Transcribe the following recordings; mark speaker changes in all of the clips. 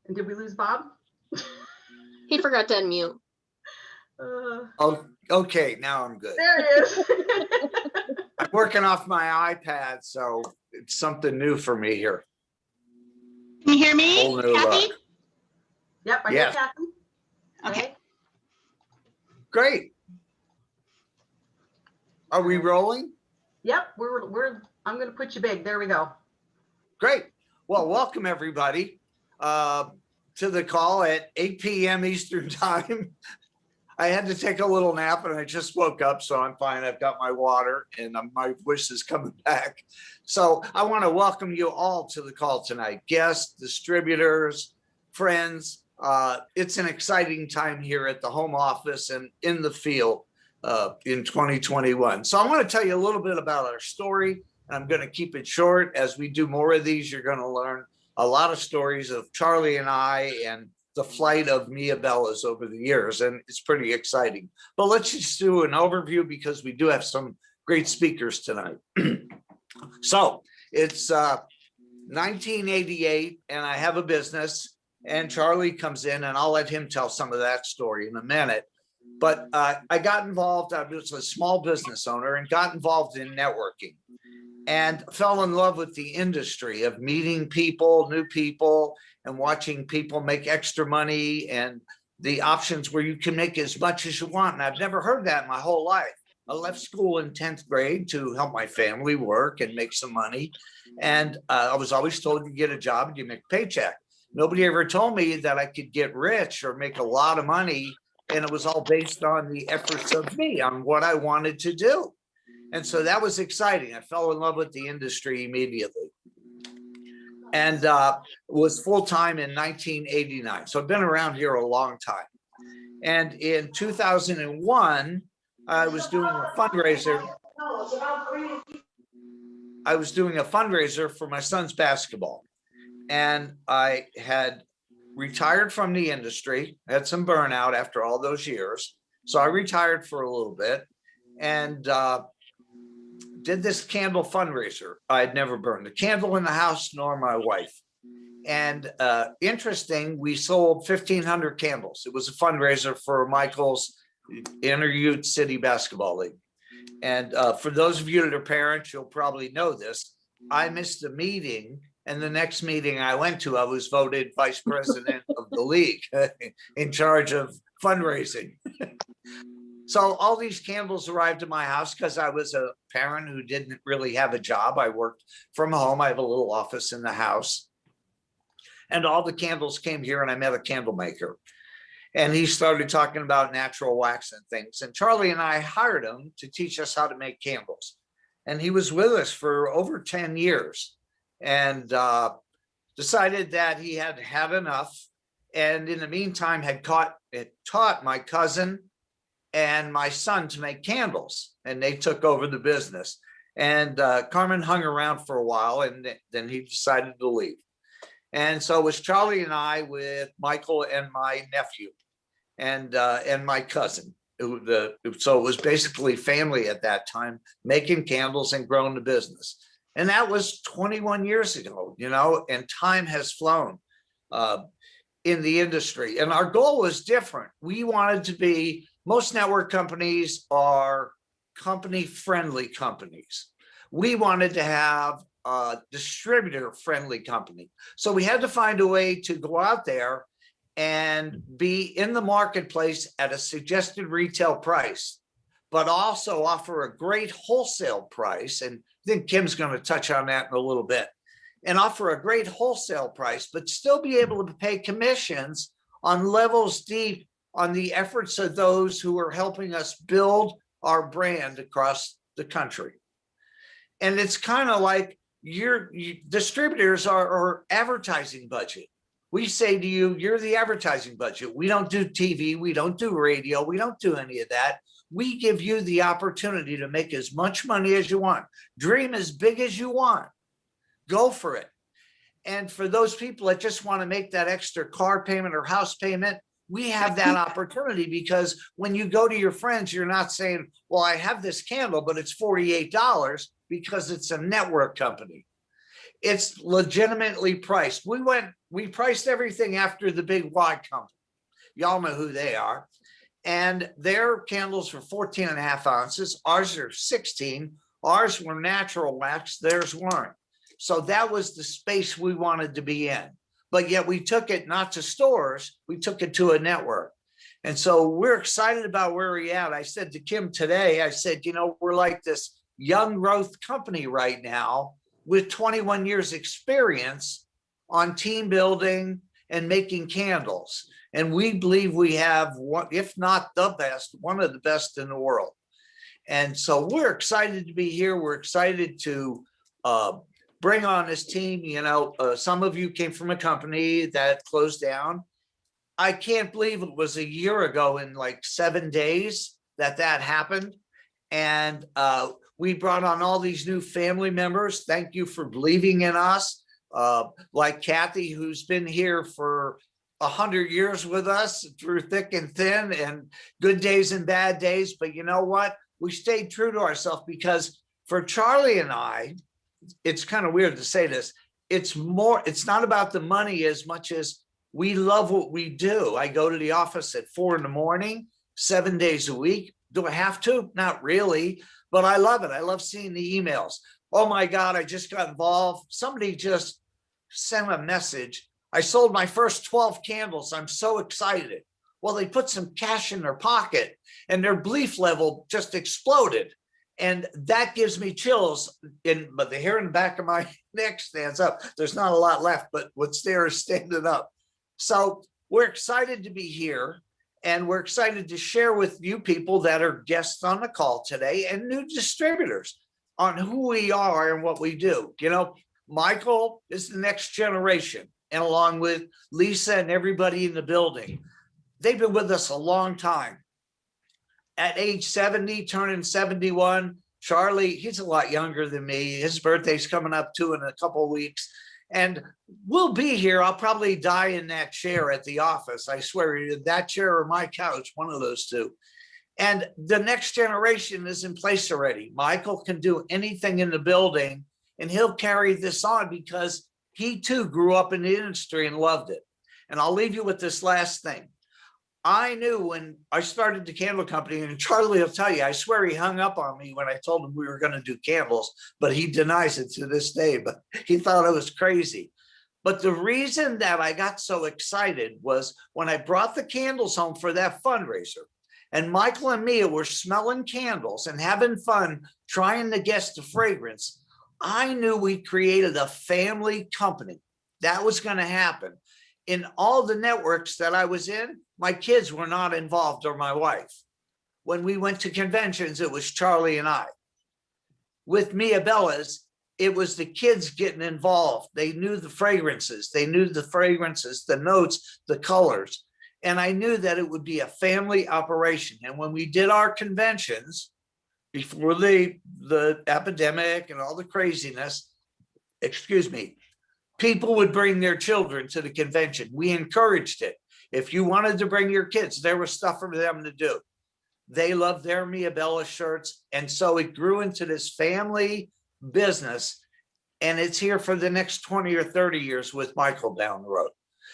Speaker 1: And did we lose Bob?
Speaker 2: He forgot to unmute.
Speaker 3: Oh, okay, now I'm good.
Speaker 1: There he is.
Speaker 3: I'm working off my iPad, so it's something new for me here.
Speaker 4: Can you hear me,
Speaker 3: Whole new
Speaker 4: Kathy?
Speaker 3: look.
Speaker 1: Yep, I hear
Speaker 3: Yes.
Speaker 1: Kathy.
Speaker 4: Okay.
Speaker 3: Great. Are we rolling?
Speaker 1: Yep, I'm gonna put you big. There we go.
Speaker 3: Great. Well, welcome everybody to the call at 8 p.m. Eastern time. I had to take a little nap and I just woke up, so I'm fine. I've got my water and my voice is coming back. So I want to welcome you all to the call tonight. Guests, distributors, friends. It's an exciting time here at the home office and in the field in 2021. So I want to tell you a little bit about our story. And I'm going to keep it short. As we do more of these, you're going to learn a lot of stories of Charlie and I and the flight of Mia Bellas over the years, and it's pretty exciting. But let's just do an overview because we do have some great speakers tonight. So it's 1988, and I have a business, and Charlie comes in, and I'll let him tell some of that story in a minute. But I got involved, I was a small business owner and got involved in networking and fell in love with the industry of meeting people, new people, and watching people make extra money and the options where you can make as much as you want. And I've never heard that in my whole life. I left school in 10th grade to help my family work and make some money. And I was always told you get a job and you make a paycheck. Nobody ever told me that I could get rich or make a lot of money. And it was all based on the efforts of me, on what I wanted to do. And so that was exciting. I fell in love with the industry immediately. And was full-time in 1989. So I've been around here a long time. And in 2001, I was doing a fundraiser. I was doing a fundraiser for my son's basketball. And I had retired from the industry, had some burnout after all those years. So I retired for a little bit and did this candle fundraiser. I'd never burned a candle in the house, nor my wife. And interesting, we sold 1,500 candles. It was a fundraiser for Michael's Inner Youth City Basketball League. And for those of you that are parents, you'll probably know this. I missed a meeting, and the next meeting I went to, I was voted vice president of the league in charge of fundraising. So all these candles arrived at my house because I was a parent who didn't really have a job. I worked from home. I have a little office in the house. And all the candles came here and I met a candle maker. And he started talking about natural wax and things. And Charlie and I hired him to teach us how to make candles. And he was with us for over 10 years and decided that he had had enough. And in the meantime, had taught my cousin and my son to make candles, and they took over the business. And Carmen hung around for a while, and then he decided to leave. And so it was Charlie and I with Michael and my nephew and my cousin. So it was basically family at that time, making candles and growing the business. And that was 21 years ago, you know, and time has flown in the industry. And our goal was different. We wanted to be, most network companies are company-friendly companies. We wanted to have a distributor-friendly company. So we had to find a way to go out there and be in the marketplace at a suggested retail price, but also offer a great wholesale price. And I think Kim's going to touch on that in a little bit. And offer a great wholesale price, but still be able to pay commissions on levels deep on the efforts of those who are helping us build our brand across the country. And it's kind of like distributors are advertising budget. We say to you, you're the advertising budget. We don't do TV, we don't do radio, we don't do any of that. We give you the opportunity to make as much money as you want. Dream as big as you want. Go for it. And for those people that just want to make that extra car payment or house payment, we have that opportunity, because when you go to your friends, you're not saying, well, I have this candle, but it's $48 because it's a network company. It's legitimately priced. We priced everything after the big Y company. Y'all know who they are. And their candles were 14 and a half ounces. Ours are 16. Ours were natural wax. Theirs weren't. So that was the space we wanted to be in. But yet we took it not to stores, we took it to a network. And so we're excited about where we're at. I said to Kim today, I said, you know, we're like this young growth company right now with 21 years experience on team building and making candles. And we believe we have one, if not the best, one of the best in the world. And so we're excited to be here. We're excited to bring on this team. You know, some of you came from a company that closed down. I can't believe it was a year ago in like 7 days that happened. And we brought on all these new family members. Thank you for believing in us. Like Kathy, who's been here for 100 years with us through thick and thin and good days and bad days. But you know what? We stayed true to ourselves, because for Charlie and I, it's kind of weird to say this. It's not about the money as much as we love what we do. I go to the office at 4 a.m, 7 days a week. Do I have to? Not really, but I love it. I love seeing the emails. Oh my God, I just got involved. Somebody just sent a message. I sold my first 12 candles. I'm so excited. Well, they put some cash in their pocket and their belief level just exploded. And that gives me chills, but the hair in the back of my neck stands up. There's not a lot left, but what's there is standing up. So we're excited to be here, and we're excited to share with you people that are guests on the call today and new distributors on who we are and what we do. You know, Michael is the next generation, and along with Lisa and everybody in the building, they've been with us a long time. At age 70, turning 71, Charlie, he's a lot younger than me. His birthday's coming up too in a couple of weeks. And we'll be here. I'll probably die in that chair at the office. I swear, either that chair or my couch, one of those two. And the next generation is in place already. Michael can do anything in the building, and he'll carry this on because he too grew up in the industry and loved it. And I'll leave you with this last thing. I knew when I started the candle company, and Charlie will tell you, I swear he hung up on me when I told him we were going to do candles, but he denies it to this day, but he thought I was crazy. But the reason that I got so excited was when I brought the candles home for that fundraiser, and Michael and Mia were smelling candles and having fun trying to guess the fragrance, I knew we created a family company. That was going to happen. In all the networks that I was in, my kids were not involved, or my wife. When we went to conventions, it was Charlie and I. With Mia Bella's, it was the kids getting involved. They knew the fragrances. They knew the fragrances, the notes, the colors. And I knew that it would be a family operation. And when we did our conventions, before the epidemic and all the craziness, excuse me, people would bring their children to the convention. We encouraged it. If you wanted to bring your kids, there was stuff for them to do. They loved their Mia Bella shirts. And so it grew into this family business. And it's here for the next 20 or 30 years with Michael down the road.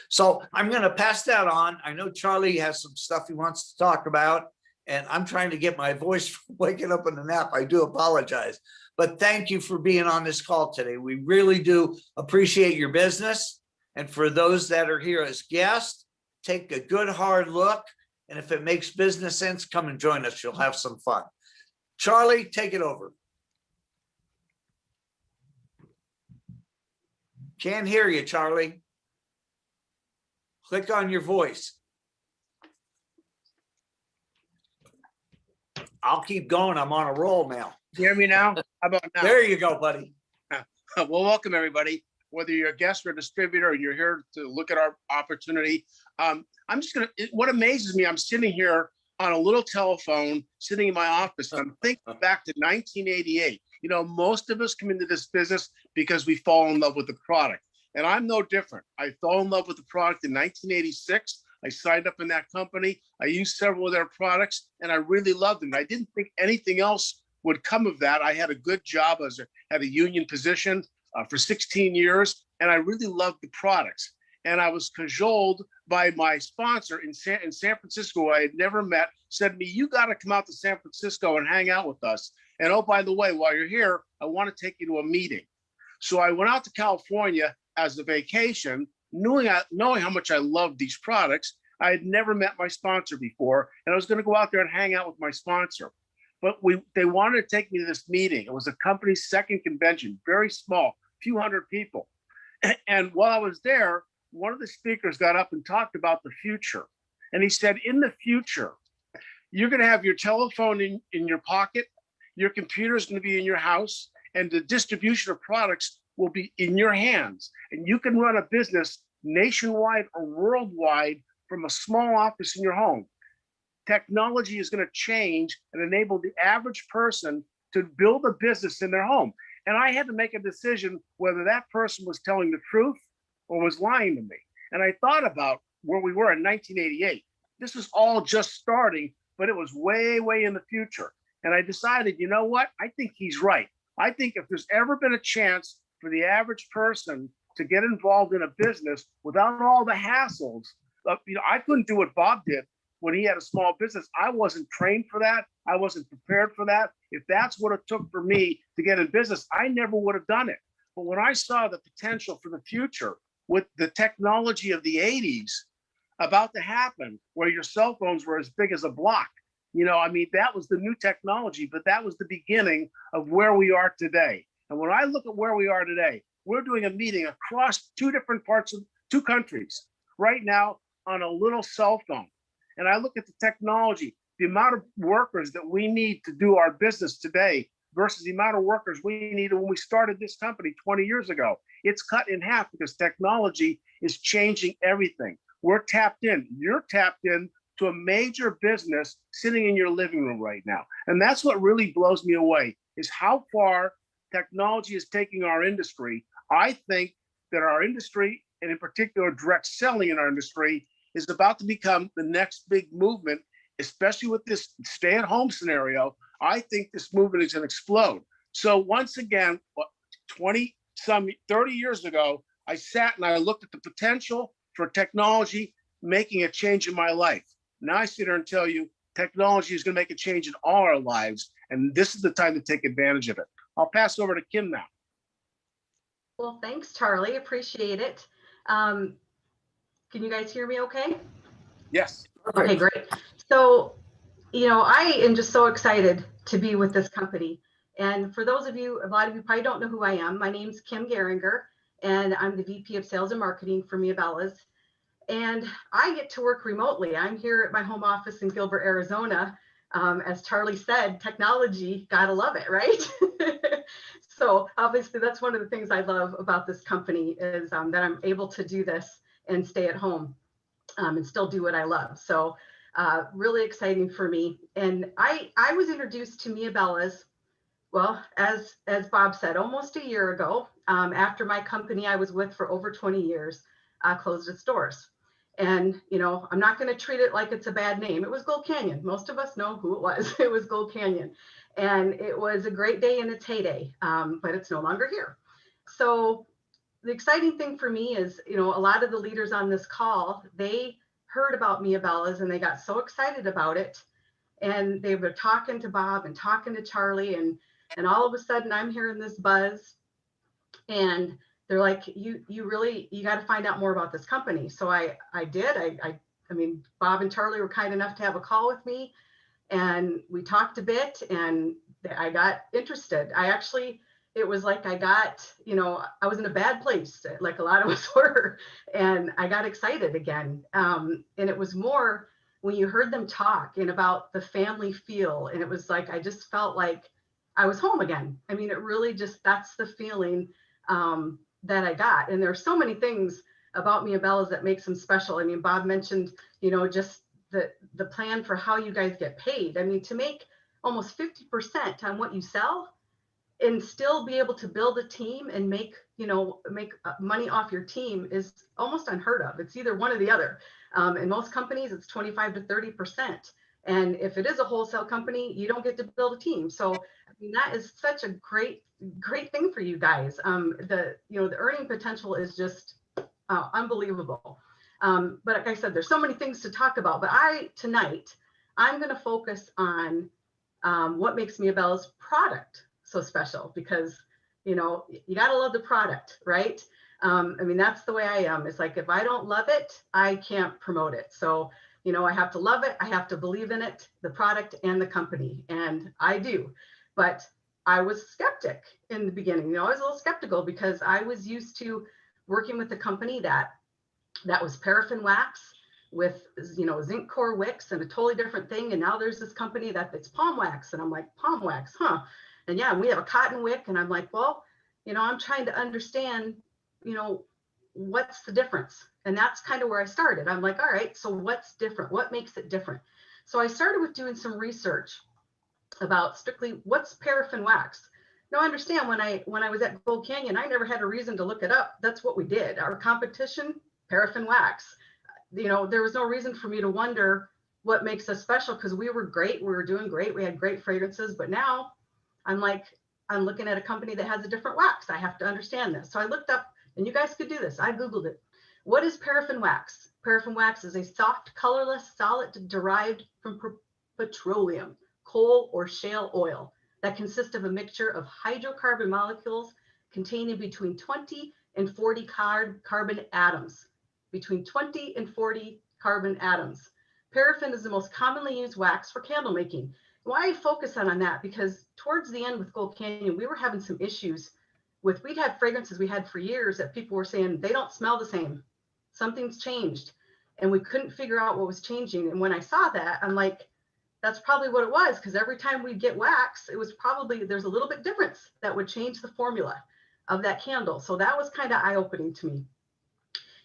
Speaker 3: So I'm going to pass that on. I know Charlie has some stuff he wants to talk about, and I'm trying to get my voice from waking up in the nap. I do apologize. But thank you for being on this call today. We really do appreciate your business. And for those that are here as guests, take a good hard look. And if it makes business sense, come and join us. You'll have some fun. Charlie, take it over. Can't hear you, Charlie. Click on your voice. I'll keep going. I'm on a roll now.
Speaker 5: You hear me now? How about now?
Speaker 3: There you go, buddy.
Speaker 5: Well, welcome everybody. Whether you're a guest or a distributor and you're here to look at our opportunity, I'm just gonna. What amazes me, I'm sitting here on a little telephone, sitting in my office, and I'm thinking back to 1988. You know, most of us come into this business because we fall in love with the product, and I'm no different. I fell in love with the product in 1986. I signed up in that company. I used several of their products, and I really loved them. I didn't think anything else would come of that. I had a good job, had a union position. for 16 years, and I really loved the products. And I was cajoled by my sponsor in San Francisco, I had never met, said to me, "You got to come out to San Francisco and hang out with us. And oh, by the way, while you're here, I want to take you to a meeting." So I went out to California as a vacation, knowing how much I loved these products. I had never met my sponsor before, and I was going to go out there and hang out with my sponsor. But they wanted to take me to this meeting. It was a company's second convention, very small, few hundred people. And while I was there, one of the speakers got up and talked about the future. And he said, in the future, you're going to have your telephone in your pocket, your computer is going to be in your house, and the distribution of products will be in your hands. And you can run a business nationwide or worldwide from a small office in your home. Technology is going to change and enable the average person to build a business in their home. And I had to make a decision whether that person was telling the truth or was lying to me. And I thought about where we were in 1988. This was all just starting, but it was way, way in the future. And I decided, you know what? I think he's right. I think if there's ever been a chance for the average person to get involved in a business without all the hassles, I couldn't do what Bob did when he had a small business. I wasn't trained for that. I wasn't prepared for that. If that's what it took for me to get in business, I never would have done it. But when I saw the potential for the future with the technology of the 80s about to happen, where your cell phones were as big as a block, that was the new technology, but that was the beginning of where we are today. And when I look at where we are today, we're doing a meeting across two different parts of two countries right now on a little cell phone. And I look at the technology, the amount of workers that we need to do our business today versus the amount of workers we needed when we started this company 20 years ago. It's cut in half because technology is changing everything. We're tapped in. You're tapped in to a major business sitting in your living room right now. And that's what really blows me away, is how far technology is taking our industry. I think that our industry, and in particular direct selling in our industry, is about to become the next big movement, especially with this stay-at-home scenario. I think this movement is going to explode. So once again, 30 years ago, I sat and I looked at the potential for technology making a change in my life. Now I sit here and tell you, technology is going to make a change in all our lives, and this is the time to take advantage of it. I'll pass over to Kim now.
Speaker 1: Well, thanks, Charlie. Appreciate it. Can you guys hear me okay?
Speaker 5: Yes.
Speaker 1: Okay, great. So, I am just so excited to be with this company. And for those of you, a lot of you probably don't know who I am. My name's Kim Geringer, and I'm the VP of Sales and Marketing for Miabellas. And I get to work remotely. I'm here at my home office in Gilbert, Arizona. As Charlie said, technology, gotta love it, right? So obviously that's one of the things I love about this company is that I'm able to do this and stay at home and still do what I love. So really exciting for me. And I was introduced to Miabellas, well, as Bob said, almost a year ago, after my company I was with for over 20 years closed its doors. And, I'm not going to treat it like it's a bad name. It was Gold Canyon. Most of us know who it was. It was Gold Canyon. And it was a great day in its heyday, but it's no longer here. So the exciting thing for me is, a lot of the leaders on this call, they heard about Miabellas and they got so excited about it. And they were talking to Bob and talking to Charlie. And all of a sudden I'm hearing this buzz. And they're like, you got to find out more about this company. So I did. I mean, Bob and Charlie were kind enough to have a call with me, and we talked a bit, and I got interested. It was like I was in a bad place, like a lot of us were, and I got excited again. And it was more when you heard them talk and about the family feel, and it was like I just felt like I was home again. I mean, it really just, that's the feeling that I got. And there are so many things about Miabellas that makes them special. I mean, Bob mentioned, just the plan for how you guys get paid. I mean, to make almost 50% on what you sell and still be able to build a team and make money off your team is almost unheard of. It's either one or the other. In most companies, it's 25 to 30%. And if it is a wholesale company, you don't get to build a team. So I mean, that is such a great great thing for you guys. The earning potential is just unbelievable. But like I said, there's so many things to talk about. But tonight I'm going to focus on what makes Miabella's product so special, because you got to love the product, right? I mean, that's the way I am. It's like, if I don't love it, I can't promote it. So I have to love it. I have to believe in it, the product and the company, and I do. But I was skeptic in the beginning. I was a little skeptical because I was used to working with a company that was paraffin wax with zinc core wicks and a totally different thing. And now there's this company that's palm wax, and I'm like, palm wax, huh? And yeah, we have a cotton wick, and I'm like, well, I'm trying to understand, what's the difference? And that's kind of where I started. I'm like, all right, so what's different? What makes it different? So I started with doing some research about strictly what's paraffin wax. Now, I understand when I was at Gold Canyon, I never had a reason to look it up. That's what we did. Our competition, paraffin wax. There was no reason for me to wonder what makes us special, because we were great. We were doing great. We had great fragrances. But now I'm looking at a company that has a different wax. I have to understand this. So I looked up, and you guys could do this. I Googled it. What is paraffin wax? Paraffin wax is a soft, colorless solid derived from petroleum, coal, or shale oil that consists of a mixture of hydrocarbon molecules containing between 20 and 40 carbon atoms. Between 20 and 40 carbon atoms. Paraffin is the most commonly used wax for candle making. Why I focus on that? Because towards the end with Gold Canyon, we were having some issues with, we'd had fragrances we had for years that people were saying they don't smell the same. Something's changed. And we couldn't figure out what was changing. And when I saw that, I'm like, that's probably what it was, because every time we'd get wax, it was probably, there's a little bit difference that would change the formula of that candle. So that was kind of eye-opening to me.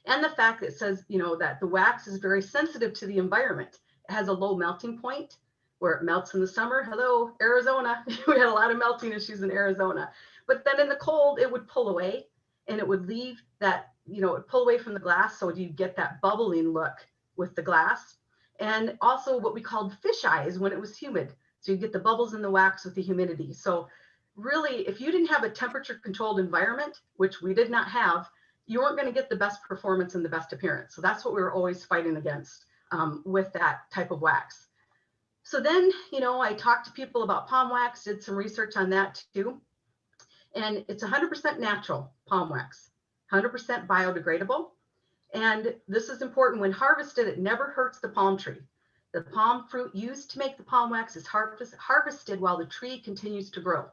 Speaker 1: And the fact that it says, that the wax is very sensitive to the environment. It has a low melting point where it melts in the summer. Hello, Arizona. We had a lot of melting issues in Arizona. But then in the cold, it would pull away, and it would leave that, it would pull away from the glass. So you get that bubbling look with the glass. And also what we called fish eyes when it was humid. So you get the bubbles in the wax with the humidity. So really, if you didn't have a temperature controlled environment, which we did not have, you weren't going to get the best performance and the best appearance. So that's what we were always fighting against with that type of wax. So then, I talked to people about palm wax, did some research on that too. And it's 100% natural palm wax, 100% biodegradable. And this is important. When harvested, it never hurts the palm tree. The palm fruit used to make the palm wax is harvested while the tree continues to grow.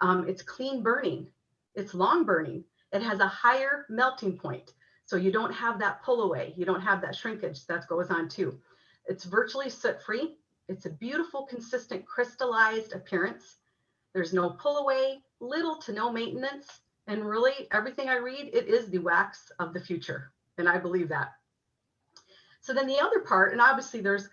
Speaker 1: It's clean burning. It's long burning. It has a higher melting point. So you don't have that pull away. You don't have that shrinkage that goes on too. It's virtually soot free. It's a beautiful, consistent, crystallized appearance. There's no pull away, little to no maintenance. And really everything I read, it is the wax of the future. And I believe that. So then the other part, and obviously there's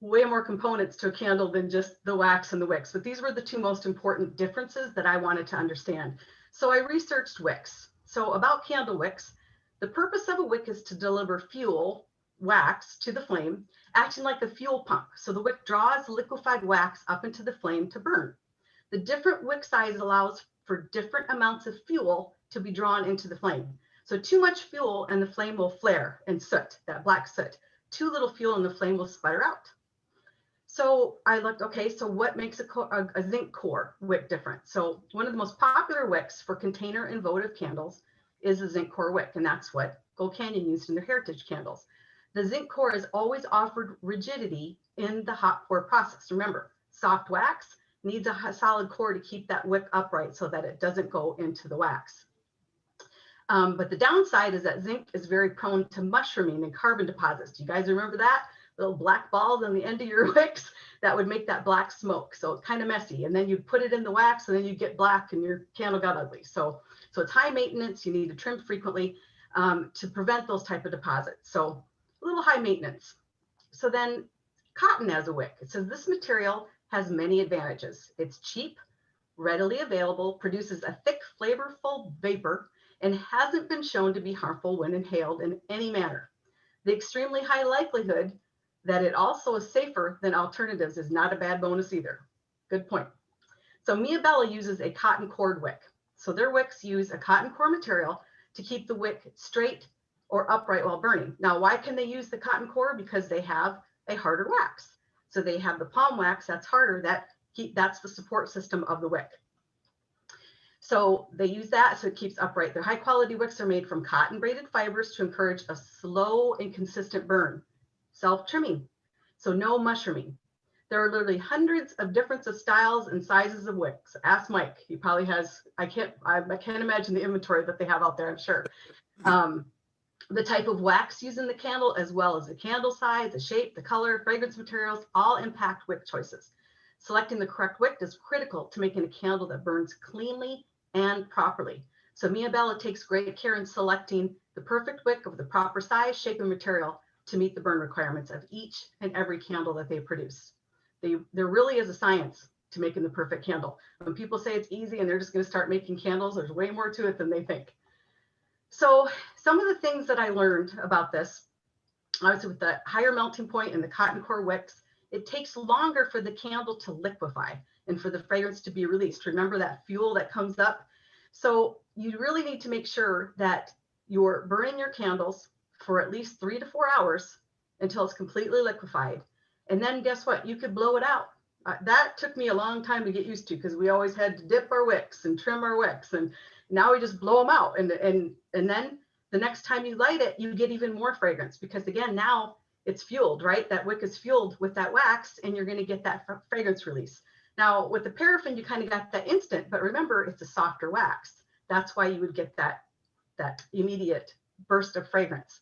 Speaker 1: way more components to a candle than just the wax and the wicks, but these were the two most important differences that I wanted to understand. So I researched wicks. So about candle wicks, the purpose of a wick is to deliver fuel, wax, to the flame, acting like a fuel pump. So the wick draws liquefied wax up into the flame to burn. The different wick size allows for different amounts of fuel to be drawn into the flame. So too much fuel and the flame will flare and soot, that black soot. Too little fuel and the flame will sputter out. So I looked, okay, so what makes a zinc core wick different? So one of the most popular wicks for container and votive candles is a zinc core wick, and that's what Gold Canyon used in their heritage candles. The zinc core has always offered rigidity in the hot pour process. Remember, soft wax needs a solid core to keep that wick upright so that it doesn't go into the wax. But the downside is that zinc is very prone to mushrooming and carbon deposits. Do you guys remember that? Little black balls on the end of your wicks that would make that black smoke. So it's kind of messy. And then you'd put it in the wax and then you get black and your candle got ugly. So it's high maintenance. You need to trim frequently to prevent those type of deposits. So a little high maintenance. So then cotton as a wick. It says this material has many advantages. It's cheap, readily available, produces a thick, flavorful vapor, and hasn't been shown to be harmful when inhaled in any manner. The extremely high likelihood that it also is safer than alternatives is not a bad bonus either. Good point. So Mia Bella uses a cotton cord wick. So their wicks use a cotton core material to keep the wick straight or upright while burning. Now, why can they use the cotton core? Because they have a harder wax. So they have the palm wax that's harder, that's the support system of the wick. So they use that so it keeps upright. Their high quality wicks are made from cotton braided fibers to encourage a slow and consistent burn. Self-trimming, so no mushrooming. There are literally hundreds of different styles and sizes of wicks. Ask Mike, he probably has, I can't imagine the inventory that they have out there, I'm sure. The type of wax used in the candle, as well as the candle size, the shape, the color, fragrance materials, all impact wick choices. Selecting the correct wick is critical to making a candle that burns cleanly and properly. So Mia Bella takes great care in selecting the perfect wick of the proper size, shape, and material to meet the burn requirements of each and every candle that they produce. There really is a science to making the perfect candle. When people say it's easy and they're just going to start making candles, there's way more to it than they think. So some of the things that I learned about this, obviously with the higher melting point and the cotton core wicks, it takes longer for the candle to liquefy and for the fragrance to be released. Remember that fuel that comes up? So you really need to make sure that you're burning your candles for at least 3 to 4 hours until it's completely liquefied. And then guess what? You could blow it out. That took me a long time to get used to because we always had to dip our wicks and trim our wicks. And now we just blow them out. And then the next time you light it, you get even more fragrance because again, now it's fueled, right? That wick is fueled with that wax and you're going to get that fragrance release. Now with the paraffin, you kind of got that instant, but remember it's a softer wax. That's why you would get that immediate burst of fragrance.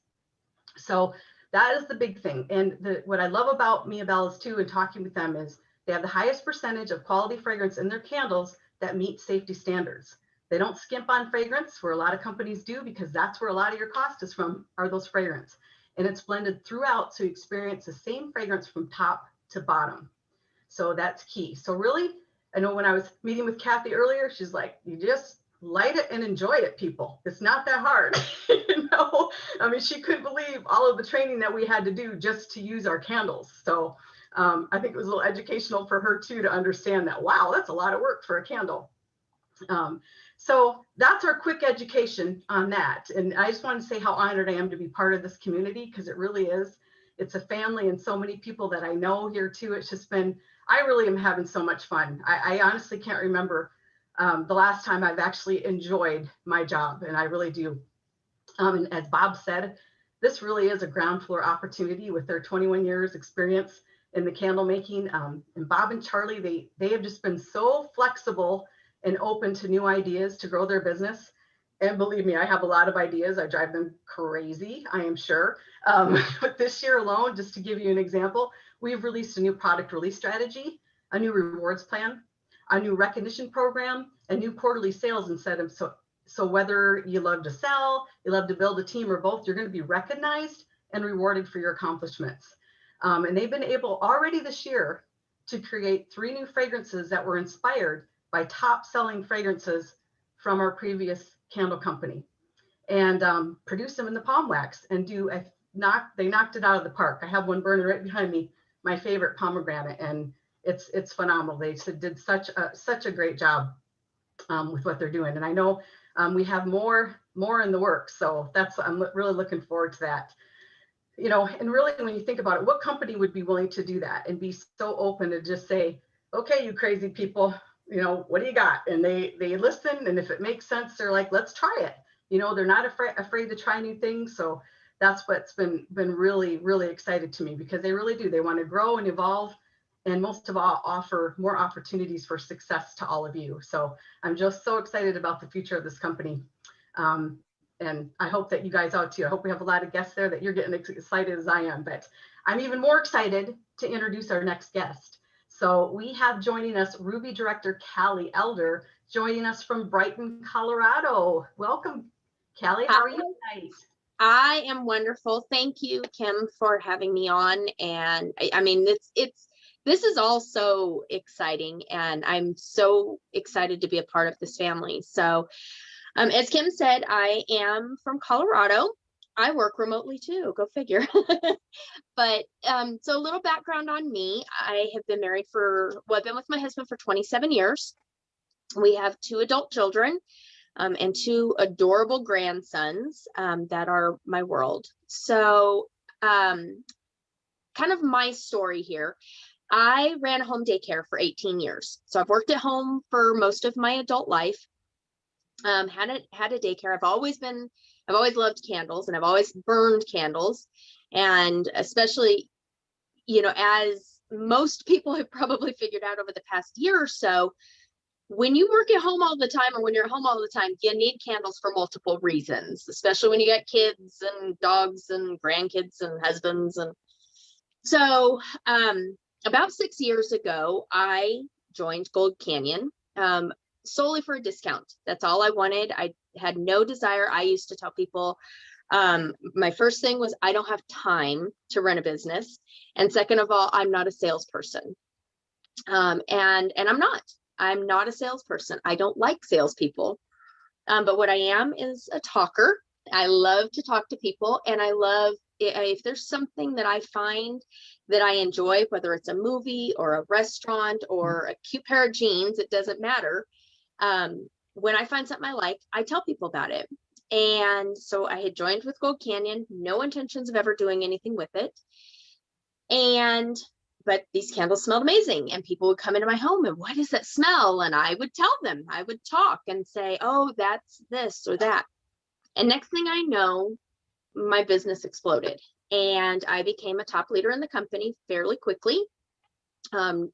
Speaker 1: So that is the big thing. And what I love about Mia Bella's too, and talking with them, is they have the highest percentage of quality fragrance in their candles that meet safety standards. They don't skimp on fragrance, where a lot of companies do, because that's where a lot of your cost is from, are those fragrance. And it's blended throughout, so you experience the same fragrance from top to bottom. So that's key. So really, I know when I was meeting with Kathy earlier, she's like, you just light it and enjoy it, people. It's not that hard. You know, I mean, she couldn't believe all of the training that we had to do just to use our candles. So I think it was a little educational for her too, to understand that, wow, that's a lot of work for a candle. So that's our quick education on that. And I just want to say how honored I am to be part of this community, because it really is. It's a family and so many people that I know here too. It's just been, I really am having so much fun. I honestly can't remember the last time I've actually enjoyed my job, and I really do. And as Bob said, this really is a ground floor opportunity with their 21 years experience in the candle making. And Bob and Charlie, they have just been so flexible and open to new ideas to grow their business. And believe me, I have a lot of ideas. I drive them crazy, I am sure. But this year alone, just to give you an example, we've released a new product release strategy, a new rewards plan, a new recognition program, a new quarterly sales incentive. So whether you love to sell, you love to build a team, or both, you're going to be recognized and rewarded for your accomplishments. And they've been able already this year to create 3 new fragrances that were inspired by top selling fragrances from our previous candle company, and produce them in the palm wax and they knocked it out of the park. I have one burning right behind me, my favorite pomegranate, and it's phenomenal. They did such a great job with what they're doing. And I know we have more in the works. So I'm really looking forward to that. You know, and really when you think about it, what company would be willing to do that and be so open to just say, okay, you crazy people, you know, what do you got? And they listen. And if it makes sense, they're like, let's try it. You know, they're not afraid to try new things. So that's what's been really, really excited to me, because they really do. They want to grow and evolve, and most of all, offer more opportunities for success to all of you. So I'm just so excited about the future of this company. And I hope that you guys are too. I hope we have a lot of guests there that you're getting excited as I am, but I'm even more excited to introduce our next guest. So we have joining us Ruby Director Callie Elder, joining us from Brighton, Colorado. Welcome, Callie. How are you tonight?
Speaker 2: I am wonderful. Thank you, Kim, for having me on. And I mean, this is all so exciting, and I'm so excited to be a part of this family. So as Kim said, I am from Colorado. I work remotely too, go figure. But so a little background on me. I have been married I've been with my husband for 27 years. We have 2 adult children and 2 adorable grandsons that are my world. So kind of my story here. I ran a home daycare for 18 years. So I've worked at home for most of my adult life. Had a daycare. I've always loved candles, and I've always burned candles. And especially, as most people have probably figured out over the past year or so, when you work at home all the time, or when you're at home all the time, you need candles for multiple reasons, especially when you got kids and dogs and grandkids and husbands. And so about 6 years ago, I joined Gold Canyon solely for a discount. That's all I wanted. I had no desire. I used to tell people, my first thing was, I don't have time to run a business. And second of all, I'm not a salesperson. And I'm not a salesperson. I don't like salespeople. But what I am is a talker. I love to talk to people, and I love if there's something that I find that I enjoy, whether it's a movie or a restaurant or a cute pair of jeans, it doesn't matter. When I find something I like, I tell people about it. And so I had joined with Gold Canyon, no intentions of ever doing anything with it. But these candles smelled amazing, and people would come into my home and, what is that smell? And I would tell them, I would talk and say, oh, that's this or that. And next thing I know, my business exploded, and I became a top leader in the company fairly quickly. And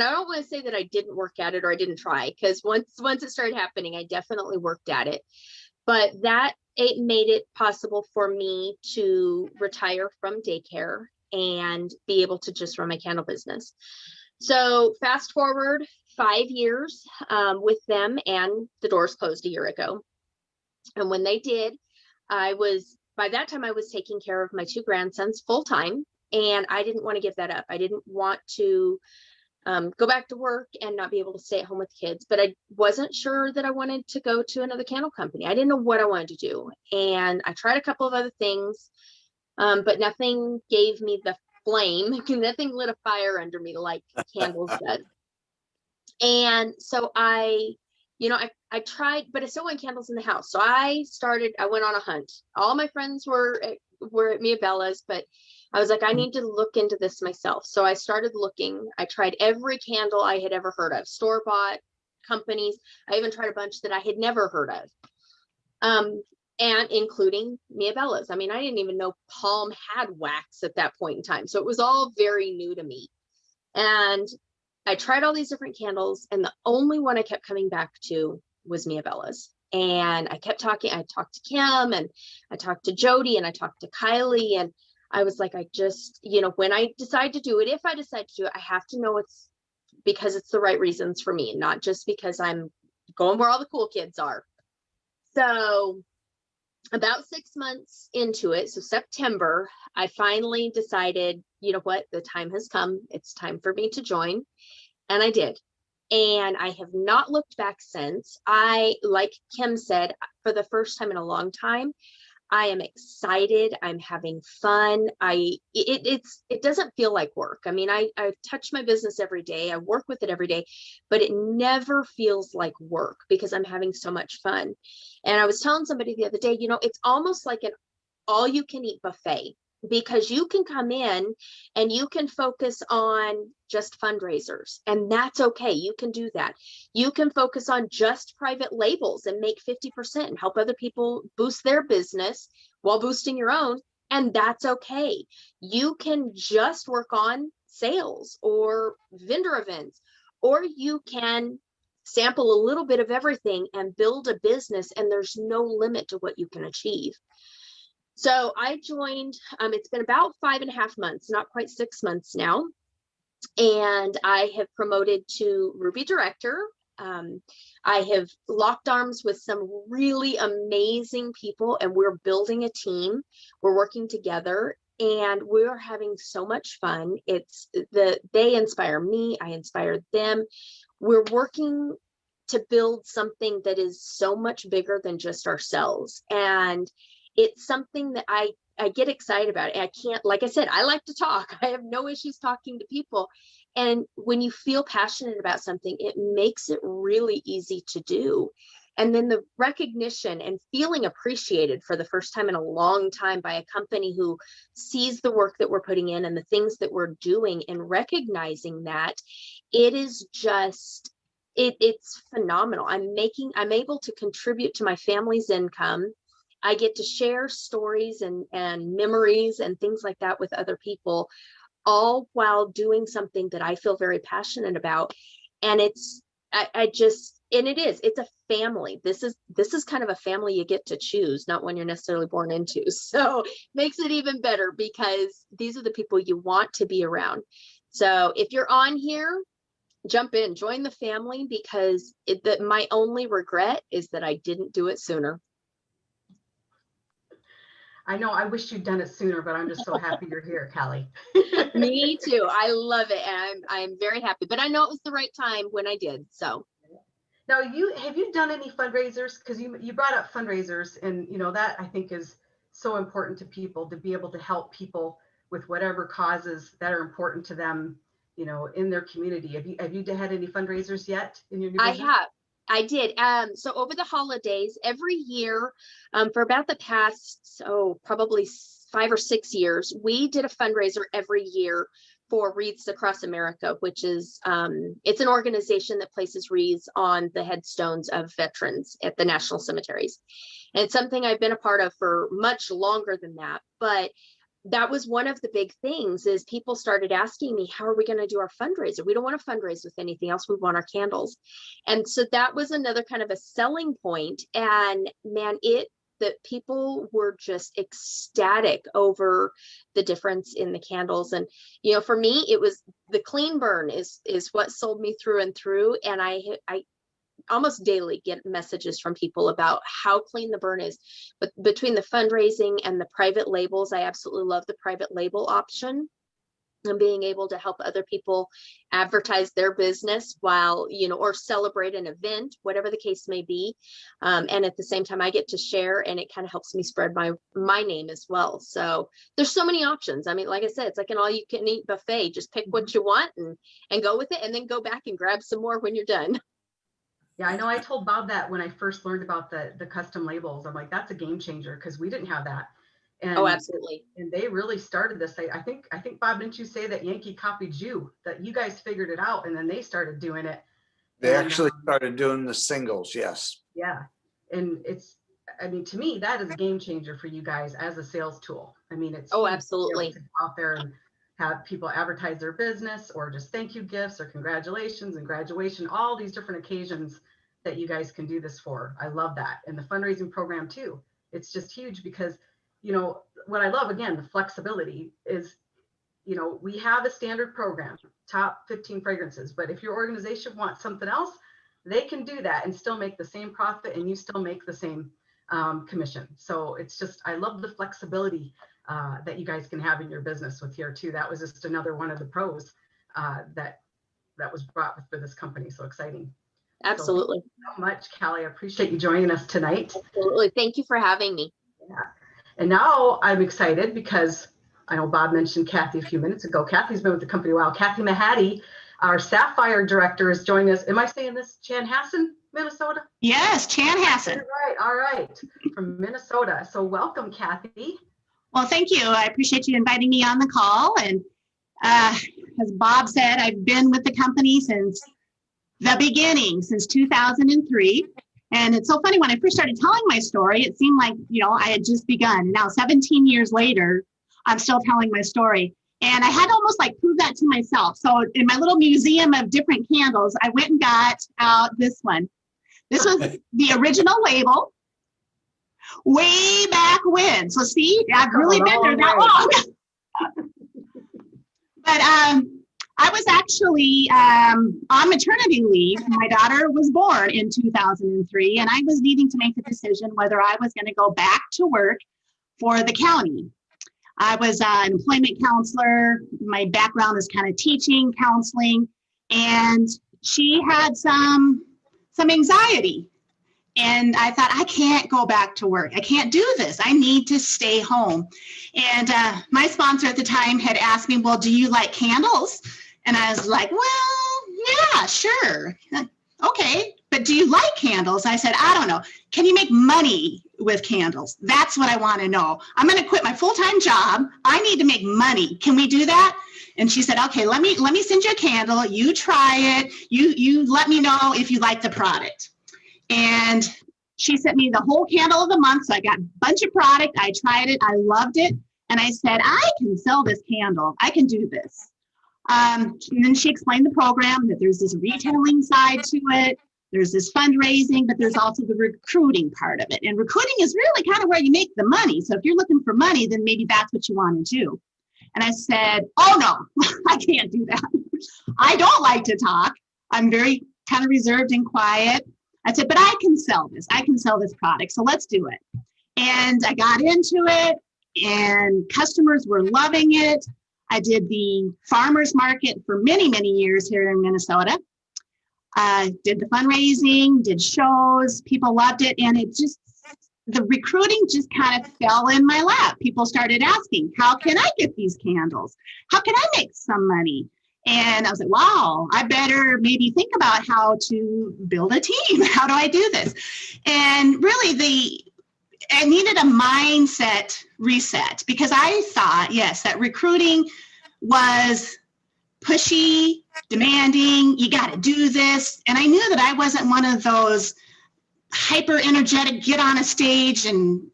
Speaker 2: I don't want to say that I didn't work at it or I didn't try, because once it started happening, I definitely worked at it. But it made it possible for me to retire from daycare and be able to just run my candle business. So fast forward 5 years with them, and the doors closed a year ago. And when they did, by that time I was taking care of my 2 grandsons full time, and I didn't want to give that up. I didn't want to go back to work and not be able to stay at home with kids, but I wasn't sure that I wanted to go to another candle company. I didn't know what I wanted to do. And I tried a couple of other things, but nothing gave me the flame. Nothing lit a fire under me like candles does. And so I tried, but I still want candles in the house. So I went on a hunt. All my friends were at Mia Bella's, but I was like, I need to look into this myself. So I started looking. I tried every candle I had ever heard of, store-bought companies. I even tried a bunch that I had never heard of, and including Mia Bella's. I mean, I didn't even know Palm had wax at that point in time. So it was all very new to me. And I tried all these different candles, and the only one I kept coming back to was Mia Bella's. And I kept talking. I talked to Kim, and I talked to Jody, and I talked to Kylie, and I was like, I just, when I decide to do it, if I decide to do it, I have to know it's because it's the right reasons for me, not just because I'm going where all the cool kids are. So about 6 months into it, so September, I finally decided, you know what, the time has come. It's time for me to join. And I did. And I have not looked back since. Like Kim said, for the first time in a long time, I am excited. I'm having fun. It doesn't feel like work. I mean, I touch my business every day. I work with it every day, but it never feels like work because I'm having so much fun. And I was telling somebody the other day, it's almost like an all-you-can-eat buffet, because you can come in and you can focus on just fundraisers, and that's okay. You can do that. You can focus on just private labels and make 50% and help other people boost their business while boosting your own, and that's okay. You can just work on sales or vendor events, or you can sample a little bit of everything and build a business, and there's no limit to what you can achieve. So I joined, it's been about 5.5 months, not quite 6 months now. And I have promoted to Ruby Director. I have locked arms with some really amazing people, and we're building a team. We're working together, and we're having so much fun. They inspire me, I inspire them. We're working to build something that is so much bigger than just ourselves. And it's something that I get excited about it. I can't, like I said, I like to talk. I have no issues talking to people. And when you feel passionate about something, it makes it really easy to do. And then the recognition and feeling appreciated for the first time in a long time by a company who sees the work that we're putting in and the things that we're doing, and recognizing that, it is just, it's phenomenal. I'm able to contribute to my family's income. I get to share stories and memories and things like that with other people, all while doing something that I feel very passionate about. And it's a family. This is kind of a family you get to choose, not one you're necessarily born into. So makes it even better, because these are the people you want to be around. So if you're on here, jump in, join the family, because my only regret is that I didn't do it sooner.
Speaker 1: I know, I wish you'd done it sooner, but I'm just so happy you're here, Callie.
Speaker 2: Me too. I love it. And I'm very happy, but I know it was the right time when I did. So
Speaker 1: now, have you done any fundraisers? Because you brought up fundraisers, and that I think is so important to people, to be able to help people with whatever causes that are important to them, in their community. Have you had any fundraisers yet in your new business?
Speaker 2: I did. So over the holidays, every year, for about the past, probably 5 or 6 years, we did a fundraiser every year for Wreaths Across America, which is, it's an organization that places wreaths on the headstones of veterans at the national cemeteries. And it's something I've been a part of for much longer than that. But that was one of the big things, is people started asking me, how are we going to do our fundraiser? We don't want to fundraise with anything else. We want our candles. And so that was another kind of a selling point. And man, that people were just ecstatic over the difference in the candles. And, for me, it was the clean burn is what sold me through and through. And I almost daily get messages from people about how clean the burn is. But between the fundraising and the private labels, I absolutely love the private label option, and being able to help other people advertise their business while, or celebrate an event, whatever the case may be. And at the same time, I get to share, and it kind of helps me spread my name as well. So there's so many options. I mean, like I said, it's like an all you can eat buffet. Just pick what you want and go with it, and then go back and grab some more when you're done.
Speaker 1: Yeah, I know. I told Bob that when I first learned about the custom labels. I'm like, that's a game changer, because we didn't have that. And,
Speaker 2: absolutely.
Speaker 1: And they really started this. I think Bob, didn't you say that Yankee copied you? That you guys figured it out, and then they started doing it.
Speaker 3: They actually started doing the singles, yes.
Speaker 1: Yeah, and to me, that is a game changer for you guys as a sales tool. I mean, it's
Speaker 2: absolutely
Speaker 1: to go out there and have people advertise their business, or just thank you gifts, or congratulations and graduation, all these different occasions that you guys can do this for. I love that. And the fundraising program too. It's just huge, because, what I love, again, the flexibility is, we have a standard program, top 15 fragrances, but if your organization wants something else, they can do that and still make the same profit, and you still make the same commission. So it's just, I love the flexibility that you guys can have in your business with here too. That was just another one of the pros that was brought for this company. So exciting.
Speaker 2: Absolutely.
Speaker 1: So, thank you so much, Callie. I appreciate you joining us tonight.
Speaker 2: Absolutely. Thank you for having me.
Speaker 1: Yeah. And now I'm excited, because I know Bob mentioned Kathy a few minutes ago. Kathy's been with the company a while. Kathy Mahady, our Sapphire director, is joining us. Am I saying this? Chanhassen, Minnesota?
Speaker 4: Yes, Chanhassen.
Speaker 1: All right. From Minnesota. So welcome, Kathy.
Speaker 4: Well, thank you. I appreciate you inviting me on the call. And as Bob said, I've been with the company since the beginning, since 2003. And it's so funny, when I first started telling my story, it seemed like, I had just begun. Now, 17 years later, I'm still telling my story. And I had to almost prove that to myself. So in my little museum of different candles, I went and got out this one. This was the original label way back when. So see, I've really been there that long. But I was actually on maternity leave. My daughter was born in 2003, and I was needing to make the decision whether I was going to go back to work for the county. I was an employment counselor. My background is kind of teaching, counseling, and she had some anxiety. And I thought, I can't go back to work. I can't do this. I need to stay home. And my sponsor at the time had asked me, well, do you like candles? And I was like, well, yeah, sure. Okay, but do you like candles? I said, I don't know. Can you make money with candles? That's what I want to know. I'm going to quit my full-time job. I need to make money. Can we do that? And she said, okay, let me send you a candle. You try it. You let me know if you like the product. And she sent me the whole candle of the month. So I got a bunch of product. I tried it. I loved it. And I said, I can sell this candle. I can do this. And then she explained the program, that there's this retailing side to it. There's this fundraising, but there's also the recruiting part of it. And recruiting is really kind of where you make the money. So if you're looking for money, then maybe that's what you want to do. And I said, oh no, I can't do that. I don't like to talk. I'm very kind of reserved and quiet. I said, but I can sell this. I can sell this product. So let's do it. And I got into it and customers were loving it. I did the farmers market for many, many years here in Minnesota. Did the fundraising, did shows, people loved it. And it just, the recruiting just kind of fell in my lap. People started asking, how can I get these candles? How can I make some money? And I was like, wow, I better maybe think about how to build a team. How do I do this? And really I needed a mindset reset, because I thought, yes, that recruiting was pushy, demanding, you got to do this. And I knew that I wasn't one of those hyper energetic, get on a stage and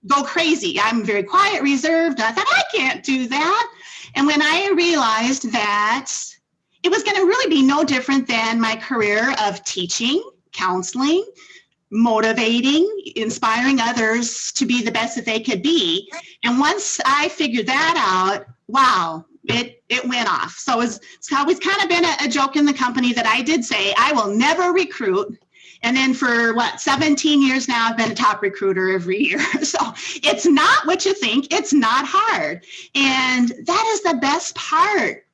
Speaker 4: go crazy. I'm very quiet, reserved. I thought, I can't do that. And when I realized that it was going to really be no different than my career of teaching, counseling, motivating, inspiring others to be the best that they could be. And once I figured that out, wow, it went off. So it's always kind of been a joke in the company that I did say, I will never recruit. And then for 17 years now, I've been a top recruiter every year. So it's not what you think. It's not hard. And that is the best part.